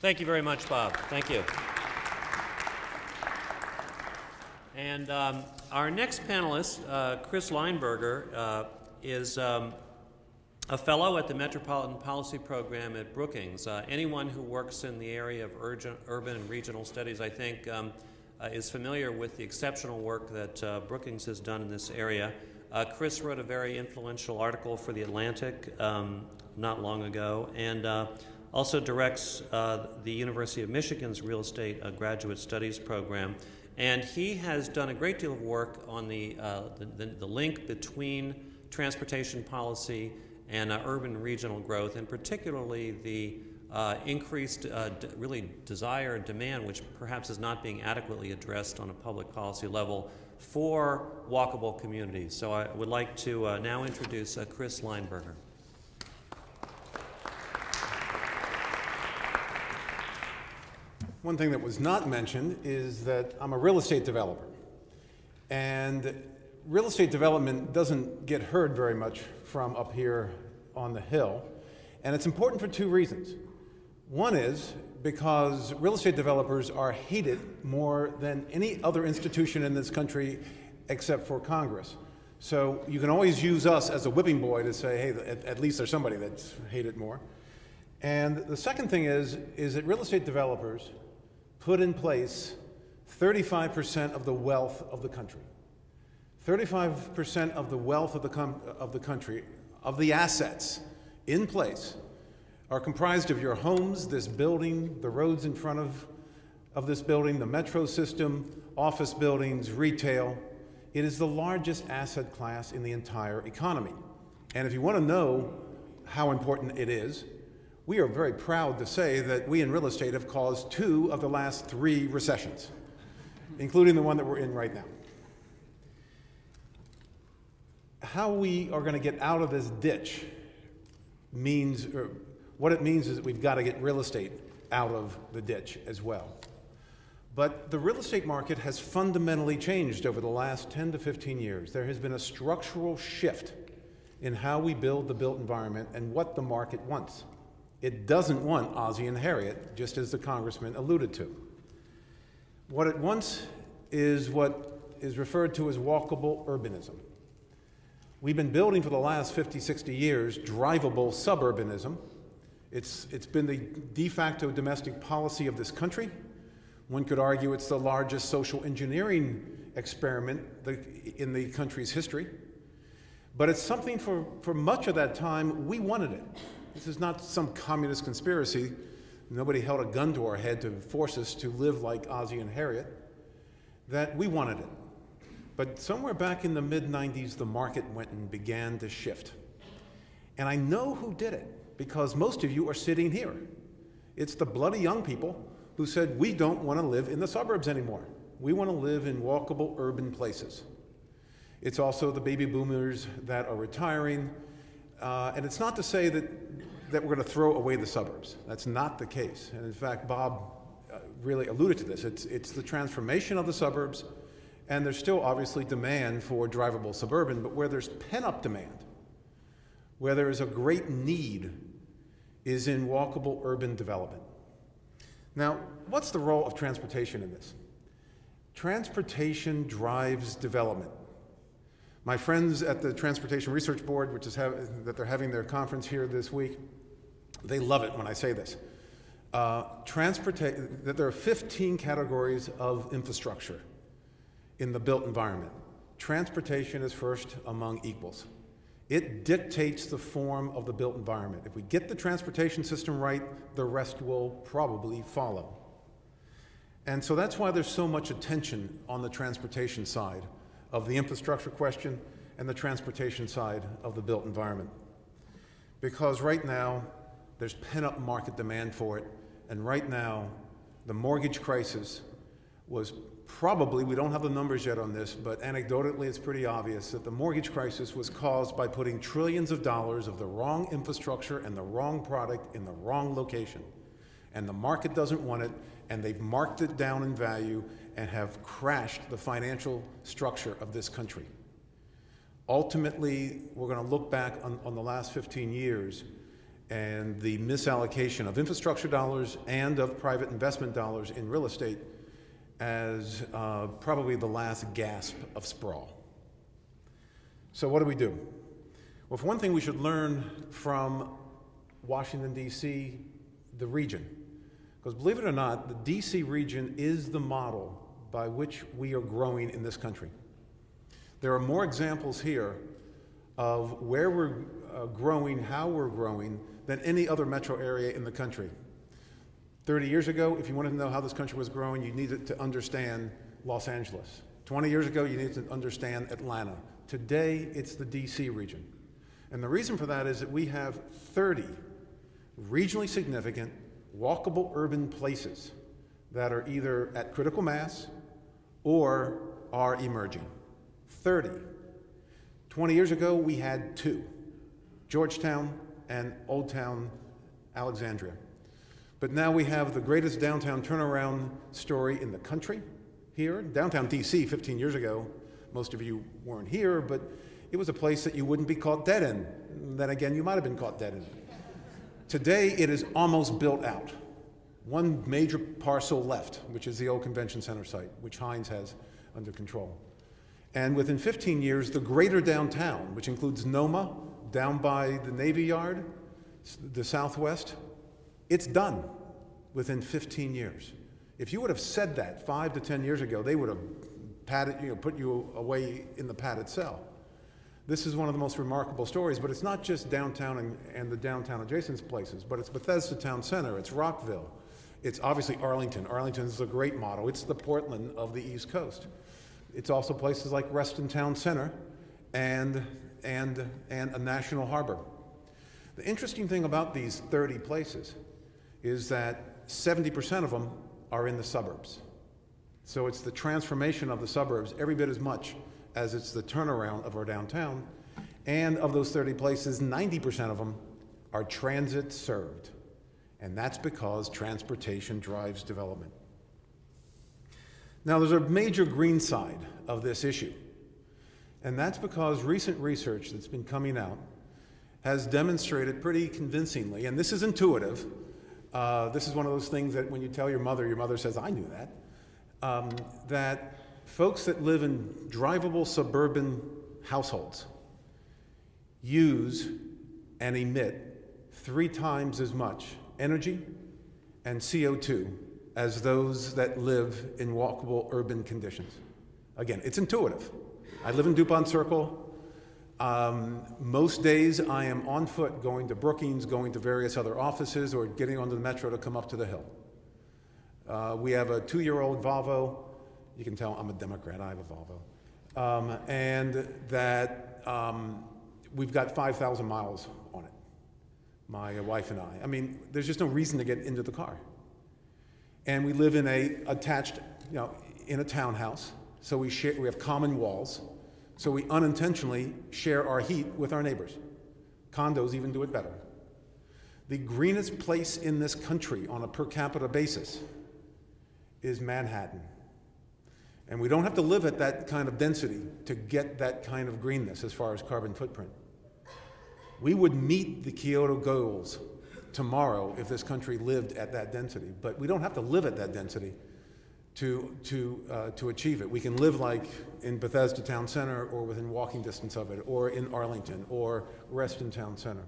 Thank you very much, Bob. Thank you. And our next panelist, Chris Leinberger, is a fellow at the Metropolitan Policy Program at Brookings. Anyone who works in the area of urban and regional studies, I think, is familiar with the exceptional work that Brookings has done in this area. Chris wrote a very influential article for The Atlantic not long ago, and also directs the University of Michigan's Real Estate Graduate Studies program. And he has done a great deal of work on the link between transportation policy and urban and regional growth, and particularly the increased really desire and demand, which perhaps is not being adequately addressed on a public policy level, for walkable communities. So I would like to now introduce Chris Leinberger. One thing that was not mentioned is that I'm a real estate developer. And real estate development doesn't get heard very much from up here on the Hill. And it's important for two reasons. One is because real estate developers are hated more than any other institution in this country except for Congress. So you can always use us as a whipping boy to say, hey, at least there's somebody that's hated more. And the second thing is that real estate developers put in place 35% of the wealth of the country. 35% of the wealth of the country, of the assets in place, are comprised of your homes, this building, the roads in front of this building, the metro system, office buildings, retail. It is the largest asset class in the entire economy. And if you want to know how important it is, we are very proud to say that we in real estate have caused 2 of the last 3 recessions, including the one that we're in right now. How we are going to get out of this ditch means, or what it means is that we've got to get real estate out of the ditch as well. But the real estate market has fundamentally changed over the last 10 to 15 years. There has been a structural shift in how we build the built environment and what the market wants. It doesn't want Ozzie and Harriet, just as the congressman alluded to. What it wants is what is referred to as walkable urbanism. We've been building for the last 50, 60 years drivable suburbanism. It's been the de facto domestic policy of this country. One could argue it's the largest social engineering experiment in the country's history. But it's something for much of that time, we wanted it. This is not some communist conspiracy. Nobody held a gun to our head to force us to live like Ozzie and Harriet. That we wanted it. But somewhere back in the mid-90s, the market went and began to shift. And I know who did it, because most of you are sitting here. It's the bloody young people who said, we don't want to live in the suburbs anymore. We want to live in walkable urban places. It's also the baby boomers that are retiring. And it's not to say that we're going to throw away the suburbs. That's not the case. And in fact, Bob really alluded to this. It's the transformation of the suburbs, and there's still obviously demand for drivable suburban, but where there's pent-up demand, where there is a great need, is in walkable urban development. Now, what's the role of transportation in this? Transportation drives development. My friends at the Transportation Research Board, which is that they're having their conference here this week, they love it when I say this. That there are 15 categories of infrastructure in the built environment. Transportation is first among equals. It dictates the form of the built environment. If we get the transportation system right, the rest will probably follow. And so that's why there's so much attention on the transportation side of the infrastructure question and the transportation side of the built environment. Because right now, there's pent-up market demand for it, and right now, the mortgage crisis was probably, we don't have the numbers yet on this, but anecdotally it's pretty obvious that the mortgage crisis was caused by putting trillions of dollars of the wrong infrastructure and the wrong product in the wrong location. And the market doesn't want it, and they've marked it down in value and have crashed the financial structure of this country. Ultimately, we're going to look back on the last 15 years and the misallocation of infrastructure dollars and of private investment dollars in real estate as probably the last gasp of sprawl. So what do we do? Well, for one thing, we should learn from Washington, D.C., the region. Because believe it or not, the D.C. region is the model by which we are growing in this country. There are more examples here of where we're growing, how we're growing, than any other metro area in the country. 30 years ago, if you wanted to know how this country was growing, you needed to understand Los Angeles. 20 years ago, you needed to understand Atlanta. Today, it's the D.C. region. And the reason for that is that we have 30 regionally significant, walkable urban places that are either at critical mass or are emerging. 30. 20 years ago, we had 2, Georgetown and Old Town Alexandria. But now we have the greatest downtown turnaround story in the country here. Downtown DC 15 years ago, most of you weren't here, but it was a place that you wouldn't be caught dead in. Then again, you might have been caught dead in. Today, it is almost built out. One major parcel left, which is the old convention center site, which Hines has under control. And within 15 years, the greater downtown, which includes NOMA, down by the Navy Yard, the Southwest, it's done within 15 years. If you would have said that 5 to 10 years ago, they would have put you away in the padded cell. This is one of the most remarkable stories, but it's not just downtown and the downtown adjacent places, but it's Bethesda Town Center, it's Rockville, it's obviously Arlington. Arlington is a great model. It's the Portland of the East Coast. It's also places like Reston Town Center and a national harbor. The interesting thing about these 30 places is that 70% of them are in the suburbs. So it's the transformation of the suburbs every bit as much as it's the turnaround of our downtown. And of those 30 places, 90% of them are transit served. And that's because transportation drives development. Now, there's a major green side of this issue. And that's because recent research that's been coming out has demonstrated pretty convincingly, and this is intuitive, this is one of those things that when you tell your mother says, I knew that, that folks that live in drivable suburban households use and emit 3 times as much energy and CO2 as those that live in walkable urban conditions. Again, it's intuitive. I live in DuPont Circle. Most days I am on foot going to Brookings, going to various other offices, or getting onto the metro to come up to the hill. We have a 2-year-old Volvo. You can tell I'm a Democrat, I have a Volvo. And that we've got 5,000 miles on it, my wife and I. I mean, there's just no reason to get into the car. And we live in a attached, in a townhouse, so we have common walls, so we unintentionally share our heat with our neighbors. Condos even do it better. The greenest place in this country on a per capita basis is Manhattan. And we don't have to live at that kind of density to get that kind of greenness as far as carbon footprint. We would meet the Kyoto goals tomorrow if this country lived at that density, but we don't have to live at that density to achieve it. We can live like in Bethesda Town Center or within walking distance of it, or in Arlington or Reston Town Center.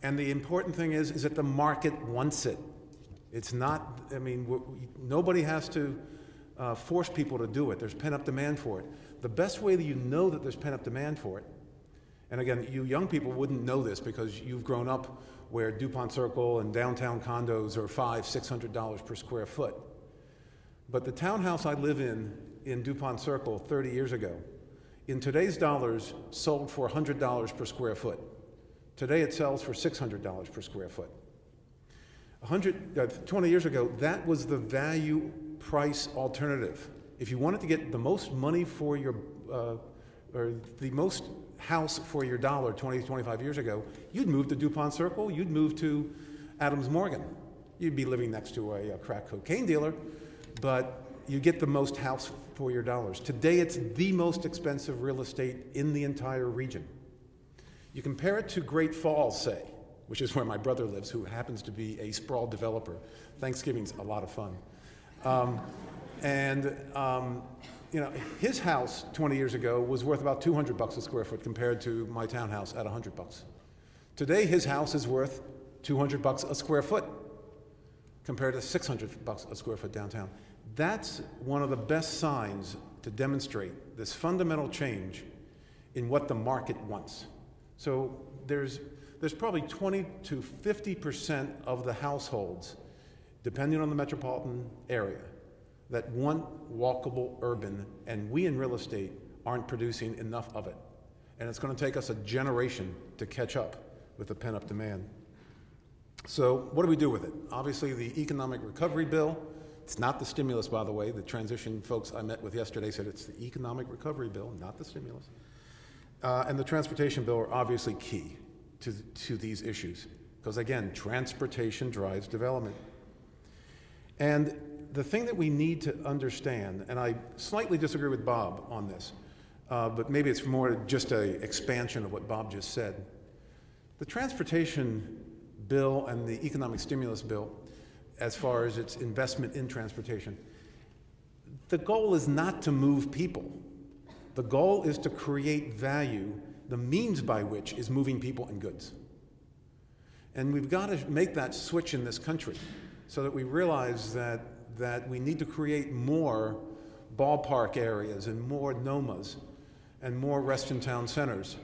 And the important thing is that the market wants it. It's not, I mean, nobody has to force people to do it. There's pent-up demand for it. The best way that you know that there's pent-up demand for it, and again, you young people wouldn't know this because you've grown up where DuPont Circle and downtown condos are $500, $600 per square foot. But the townhouse I live in DuPont Circle 30 years ago, in today's dollars, sold for $100 per square foot. Today it sells for $600 per square foot. 20 years ago, that was the value price alternative. If you wanted to get the most money for your, or the most house for your dollar 20, 25 years ago, you'd move to DuPont Circle, you'd move to Adams Morgan. You'd be living next to a crack cocaine dealer, but you get the most house for your dollars. Today, it's the most expensive real estate in the entire region. You compare it to Great Falls, say, which is where my brother lives, who happens to be a sprawl developer. Thanksgiving's a lot of fun. You know, his house 20 years ago was worth about $200 a square foot compared to my townhouse at $100. Today, his house is worth $200 a square foot compared to $600 a square foot downtown. That's one of the best signs to demonstrate this fundamental change in what the market wants. So there's probably 20 to 50% of the households, depending on the metropolitan area, that want walkable urban, and we in real estate aren't producing enough of it. And it's going to take us a generation to catch up with the pent-up demand. So what do we do with it? Obviously, the economic recovery bill. It's not the stimulus, by the way. The transition folks I met with yesterday said it's the economic recovery bill, not the stimulus. And the transportation bill are obviously key to these issues, because again, transportation drives development. And the thing that we need to understand, and I slightly disagree with Bob on this, but maybe it's more just an expansion of what Bob just said. The transportation bill and the economic stimulus bill, as far as its investment in transportation, the goal is not to move people. The goal is to create value, the means by which is moving people and goods. And we've got to make that switch in this country so that we realize that we need to create more ballpark areas and more NOMAs and more rest-in town centers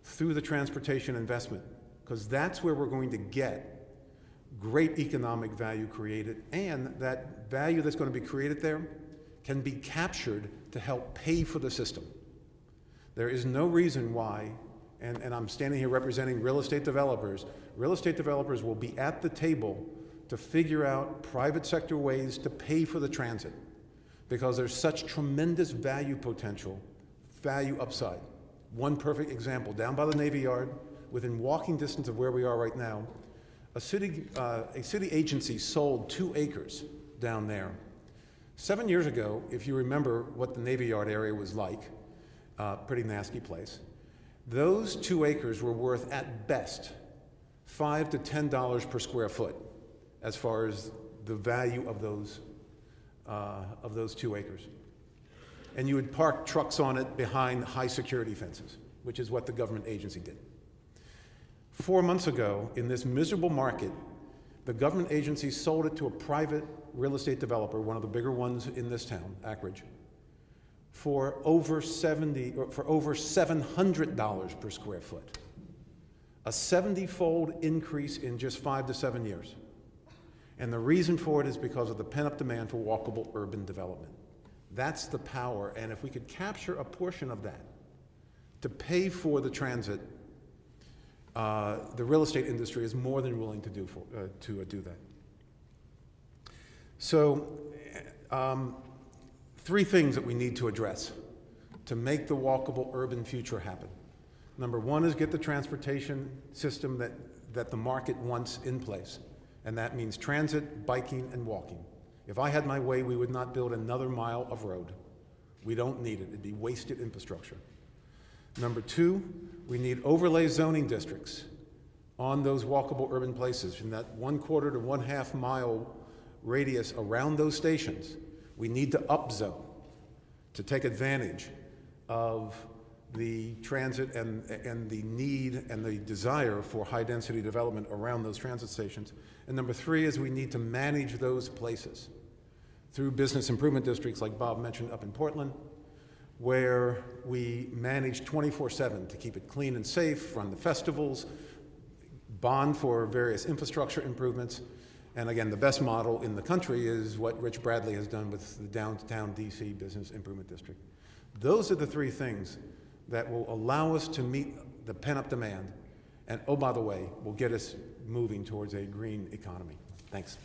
through the transportation investment, because that's where we're going to get great economic value created, and that value that's going to be created there can be captured to help pay for the system. There is no reason why, and I'm standing here representing real estate developers will be at the table to figure out private sector ways to pay for the transit, because there's such tremendous value potential, value upside. One perfect example, down by the Navy Yard, within walking distance of where we are right now, a city agency sold 2 acres down there. 7 years ago, if you remember what the Navy Yard area was like, pretty nasty place, those 2 acres were worth at best $5 to $10 per square foot as far as the value of those 2 acres. And you would park trucks on it behind high security fences, which is what the government agency did. 4 months ago, in this miserable market, the government agency sold it to a private real estate developer, one of the bigger ones in this town, Anchorage, for over $700 per square foot. A 70-fold increase in just 5 to 7 years. And the reason for it is because of the pent-up demand for walkable urban development. That's the power, and if we could capture a portion of that to pay for the transit, the real estate industry is more than willing to do that. So, 3 things that we need to address to make the walkable urban future happen. Number 1 is get the transportation system that the market wants in place, and that means transit, biking, and walking. If I had my way, we would not build another mile of road. We don't need it. It'd be wasted infrastructure. Number 2, we need overlay zoning districts on those walkable urban places. In that 1/4 to 1/2 mile radius around those stations, we need to upzone to take advantage of the transit and the need and the desire for high-density development around those transit stations. And number 3 is we need to manage those places through business improvement districts like Bob mentioned up in Portland, where we manage 24/7 to keep it clean and safe, run the festivals, bond for various infrastructure improvements. And again, the best model in the country is what Rich Bradley has done with the downtown DC Business Improvement District. Those are the 3 things that will allow us to meet the pent-up demand, and oh, by the way, will get us moving towards a green economy. Thanks.